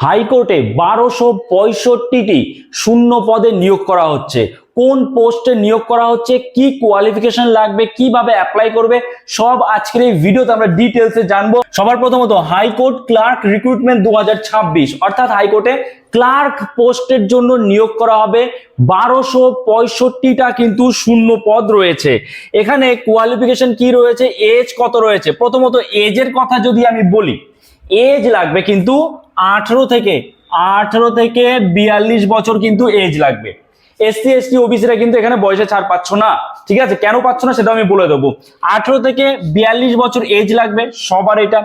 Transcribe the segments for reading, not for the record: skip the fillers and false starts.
হাইকোর্টে 1265টি শূন্য পদে নিয়োগ করা হচ্ছে। কোন পোস্টে নিয়োগ করা হচ্ছে, কি কোয়ালিফিকেশন লাগবে, কিভাবে অ্যাপ্লাই করবে, সব আজকের এই ভিডিওতে আমরা ডিটেলসে জানবো। সবার প্রথমত হাইকোর্ট ক্লার্ক রিক্রুটমেন্ট 2026, অর্থাৎ হাইকোর্টে ক্লার্ক পোস্টের জন্য নিয়োগ করা হবে। 1265টা কিন্তু শূন্য পদ রয়েছে। এখানে কোয়ালিফিকেশন কি রয়েছে, এজ কত রয়েছে। প্রথমত এজের কথা যদি আমি বলি, এজ লাগবে কিন্তু 18 থেকে 42 বছর কিন্তু এজ লাগবে। এসসি এসটি ওবিসিরা কিন্তু এখানে বয়সে ছাড় পাচ্ছ না, ঠিক আছে? কেন পাচ্ছ না সেটা আমি বলে দেবো। 18 থেকে 42 বছর এজ লাগবে সবার। এটা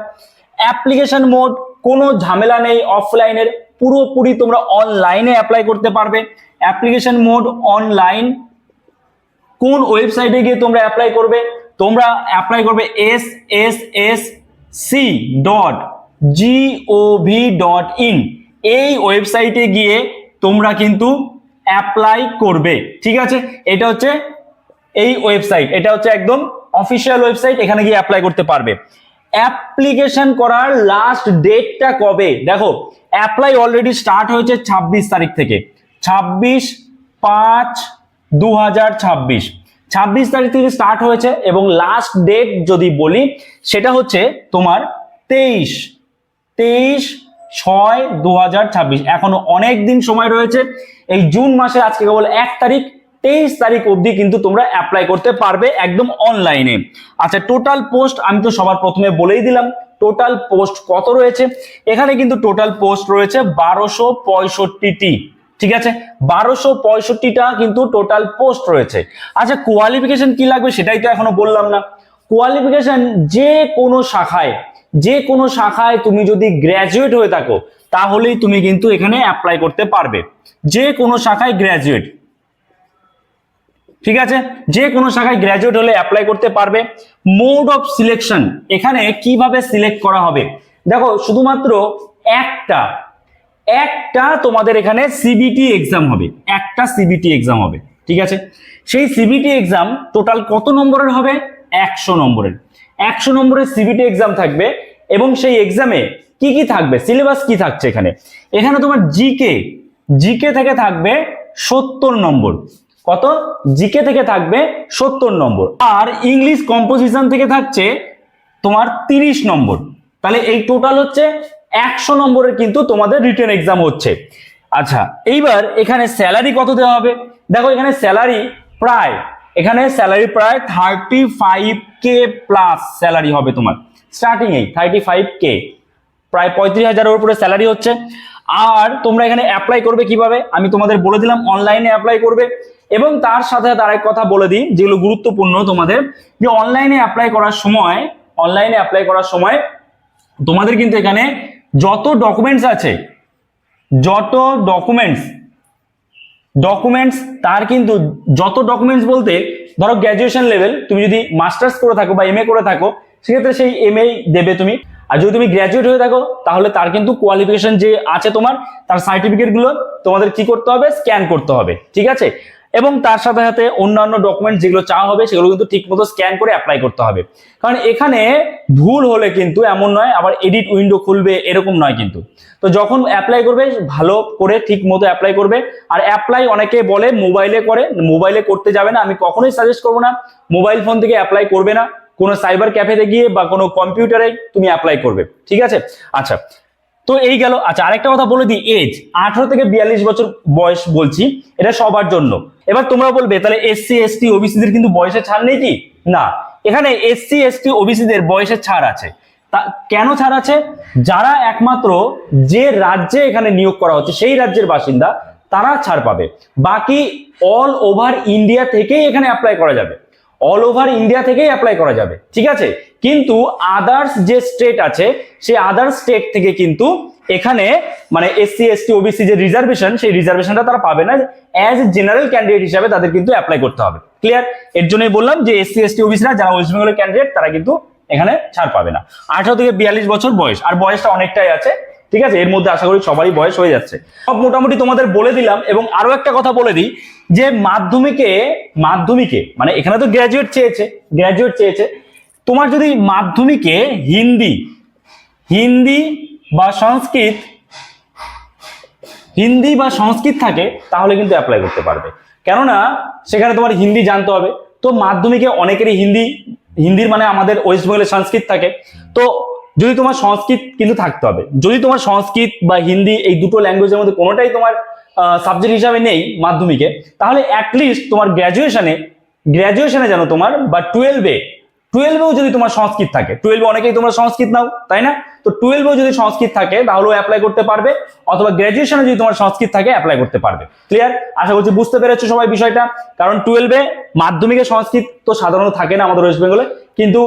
অ্যাপ্লিকেশন মোড, কোনো ঝামেলা নেই অফলাইনের, পুরোপুরি তোমরা অনলাইনে অ্যাপ্লাই করতে পারবে। Application mode online. কোন ওয়েবসাইটে গিয়ে তোমরা অ্যাপ্লাই করবে? তোমরা অ্যাপ্লাই করবে ssc.gov.in, এই ওয়েবসাইটে গিয়ে তোমরা কিন্তু অ্যাপ্লাই করবে, ঠিক আছে? এটা হচ্ছে এই ওয়েবসাইট, এটা হচ্ছে একদম অফিসিয়াল ওয়েবসাইট, এখানে গিয়ে অ্যাপ্লাই করতে পারবে। অ্যাপ্লিকেশন করার লাস্ট ডেটটা কবে? দেখো, অ্যাপ্লাই অলরেডি স্টার্ট হয়েছে 26 তারিখ থেকে, 26/5/2026, 26 তারিখ থেকে স্টার্ট হয়েছে এবং লাস্ট ডেট যদি বলি সেটা হচ্ছে তোমার 23/6/2026। এখনো অনেক দিন সময় রয়েছে। এই জুন মাসে আজকে কেবল 1 তারিখ, 23 তারিখ অবধি কিন্তু তোমরা অ্যাপ্লাই করতে পারবে একদম অনলাইনে। আচ্ছা, টোটাল পোস্ট আমি তো সবার প্রথমে বলেই দিলাম টোটাল পোস্ট কত রয়েছে। এখানে কিন্তু টোটাল পোস্ট রয়েছে 1265টি, ঠিক আছে? 1265টা কিন্তু টোটাল পোস্ট রয়েছে। আচ্ছা, কোয়ালিফিকেশন কি লাগবে সেটাই তো এখনো বললাম না। কোয়ালিফিকেশন যে কোনো শাখায় তুমি যদি গ্র্যাজুয়েট হয়ে থাকো তাহলেই তুমি কিন্তু এখানে অ্যাপ্লাই করতে পারবে। যে কোনো শাখায় গ্র্যাজুয়েট, ঠিক আছে? যে কোনো শাখায় গ্র্যাজুয়েট হলে অ্যাপ্লাই করতে পারবে। মোড অফ সিলেকশন, এখানে কিভাবে সিলেক্ট করা হবে? দেখো, শুধুমাত্র একটা তোমাদের এখানে সিবিটি এক্সাম হবে, একটা সিবিটি এক্সাম হবে, ঠিক আছে? সেই সিবিটি এক্সাম টোটাল কত নম্বরের হবে? 100 নম্বরের। 100 নম্বরের সিবিটি এক্সাম থাকবে এবং সেই এক্সামে কি কি থাকবে, সিলেবাস কি থাকছে এখানে? এখানে তোমার জিকে থেকে থাকবে 70 নম্বর। কত? জিকে থেকে থাকবে 70 নম্বর। আর ইংলিশ কম্পোজিশন থেকে থাকছে তোমার 30 নম্বর। তাহলে এই টোটাল হচ্ছে 100 নম্বরের কিন্তু তোমাদের রিটেন এক্সাম হচ্ছে। আচ্ছা, এইবার এখানে স্যালারি কত দেওয়া হবে? দেখো, এখানে স্যালারি প্রায় 35K প্লাস স্যালারি হবে তোমার স্টার্টিং এই 35K, প্রায় 35,000-এর উপরে স্যালারি হচ্ছে। আর তোমরা এখানে অ্যাপ্লাই করবে কিভাবে আমি তোমাদের বলে দিলাম, অনলাইনে অ্যাপ্লাই করবে। এবং তার সাথে আরেক কথা বলে দিই যেগুলো গুরুত্বপূর্ণ তোমাদের, যে অনলাইনে অ্যাপ্লাই করার সময় তোমাদের কিন্তু এখানে যত ডকুমেন্টস আছে, তার কিন্তু যত ডকুমেন্টস বলতে, ধরো গ্র্যাজুয়েশন লেভেল, তুমি যদি মাস্টার্স করে থাকো বা এমএ করে থাকো সেক্ষেত্রে সেই এমএ দেবে তুমি। আর যদি তুমি গ্র্যাজুয়েট হয়ে থাকো তাহলে তার কিন্তু কোয়ালিফিকেশন যে আছে তোমার, তার সার্টিফিকেট গুলো তোমাদের কি করতে হবে? স্ক্যান করতে হবে, ঠিক আছে? এবং তার সাথে সাথে অন্যান্য ডকুমেন্ট যেগুলো চাওয়া হবে সেগুলো কিন্তু ঠিকমতো স্ক্যান করে অ্যাপ্লাই করতে হবে। কারণ এখানে ভুল হলে কিন্তু এমন নয় আবার এডিট উইন্ডো খুলবে, এরকম নয় কিন্তু। তো যখন অ্যাপ্লাই করবে ভালো করে ঠিক মতো অ্যাপ্লাই করবে। আর অ্যাপ্লাই অনেকে বলে মোবাইলে করে, মোবাইলে করতে যাবে না, আমি কখনোই সাজেস্ট করবো না। মোবাইল ফোন থেকে অ্যাপ্লাই করবে না, কোনো সাইবার ক্যাফেতে গিয়ে বা কোনো কম্পিউটারে তুমি অ্যাপ্লাই করবে, ঠিক আছে? আচ্ছা, তো এই গেল। আচ্ছা, আরেকটা কথা বলে দিই, এজ 18 থেকে 42 বছর বয়স বলছি, এটা সবার জন্য। এবার তোমরা বলবে তাহলে এসসি এসটি ওবিসিদের কিন্তু বয়সে ছাড় নেই কি? না, এখানে এসসি এসটি ওবিসিদের বয়সের ছাড় আছে। তা কেন ছাড় আছে? যারা একমাত্র যে রাজ্যে এখানে নিয়োগ করা হচ্ছে সেই রাজ্যের বাসিন্দা তারা ছাড় পাবে। বাকি অল ওভার ইন্ডিয়া থেকেই এখানে অ্যাপ্লাই করা যাবে, অল ওভার ইন্ডিয়া থেকেই অ্যাপ্লাই করা যাবে, ঠিক আছে? কিন্তু আদার্স যে স্টেট আছে সেই আদার্স স্টেট থেকে কিন্তু এখানে মানে এসসি এসটি ওবিসি যে রিজার্ভেশন, সেই রিজার্ভেশনটা তারা পাবে না। অ্যাজ জেনারেল ক্যান্ডিডেট হিসাবে তাদের কিন্তু অ্যাপ্লাই করতে হবে। ক্লিয়ার? এর জন্যই বললাম যে এসসি এসটি ওবিসিরা যারা ওয়েস্ট বেঙ্গলের ক্যান্ডিডেট তারা কিন্তু এখানে ছাড় পাবে না। 18 থেকে 42 বছর বয়স, আর বয়সটা অনেকটাই আছে, ঠিক আছে? এর মধ্যে আশা করি সবারই বয়স হয়ে যাচ্ছে। সব মোটামুটি তোমাদের বলে দিলাম। এবং আরো একটা কথা বলে দিই যে মাধ্যমিকে মানে এখানে তো গ্র্যাজুয়েট চেয়েছে, তোমার যদি মাধ্যমিকে হিন্দি বা সংস্কৃত হিন্দি বা সংস্কৃত থাকে তাহলে কিন্তু অ্যাপ্লাই করতে পারবে, কেননা সেখানে তোমার হিন্দি জানতে হবে। তো মাধ্যমিকে অনেকেরই হিন্দির মানে আমাদের ওয়েস্ট বেঙ্গলের সংস্কৃত থাকে, তো যদি তোমার সংস্কৃত কিন্তু থাকতে হবে। যদি তোমার সংস্কৃত বা হিন্দি এই দুটো ল্যাঙ্গুয়েজের মধ্যে কোনোটাই তোমার সাবজেক্ট হিসাবে নেই মাধ্যমিকে, তাহলে অ্যাটলিস্ট তোমার গ্র্যাজুয়েশনে যেন তোমার বা টুয়েলভেও যদি তোমার সংস্কৃত থাকে, টুয়েলভে অনেকেই তোমরা সংস্কৃত নাও তাই না, তো টুয়েলভেও যদি সংস্কৃত থাকে তাহলেও অ্যাপ্লাই করতে পারবে, অথবা গ্র্যাজুয়েশনে যদি তোমার সংস্কৃত থাকে অ্যাপ্লাই করতে পারবে। ক্লিয়ার? আশা করছি বুঝতে পেরেছো সবাই বিষয়টা। কারণ টুয়েলভে মাধ্যমিকে সংস্কৃত তো সাধারণত থাকে না আমাদের ওয়েস্ট বেঙ্গলে, কিন্তু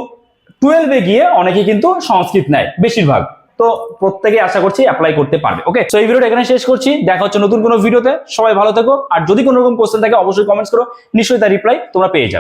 টুয়েলভে গিয়ে অনেকে কিন্তু সংস্কৃত নেয় বেশিরভাগ। তো প্রত্যেকে আশা করছি অ্যাপ্লাই করতে পারবে। ওকে, তো এই ভিডিওটা এখানে শেষ করছি, দেখা হচ্ছে নতুন কোনো ভিডিওতে। সবাই ভালো থেকো, আর যদি কোনো রকম কোশ্চেন থাকে অবশ্যই কমেন্টস করো, নিশ্চয়ই তার রিপ্লাই তোমরা পেয়ে যাবে।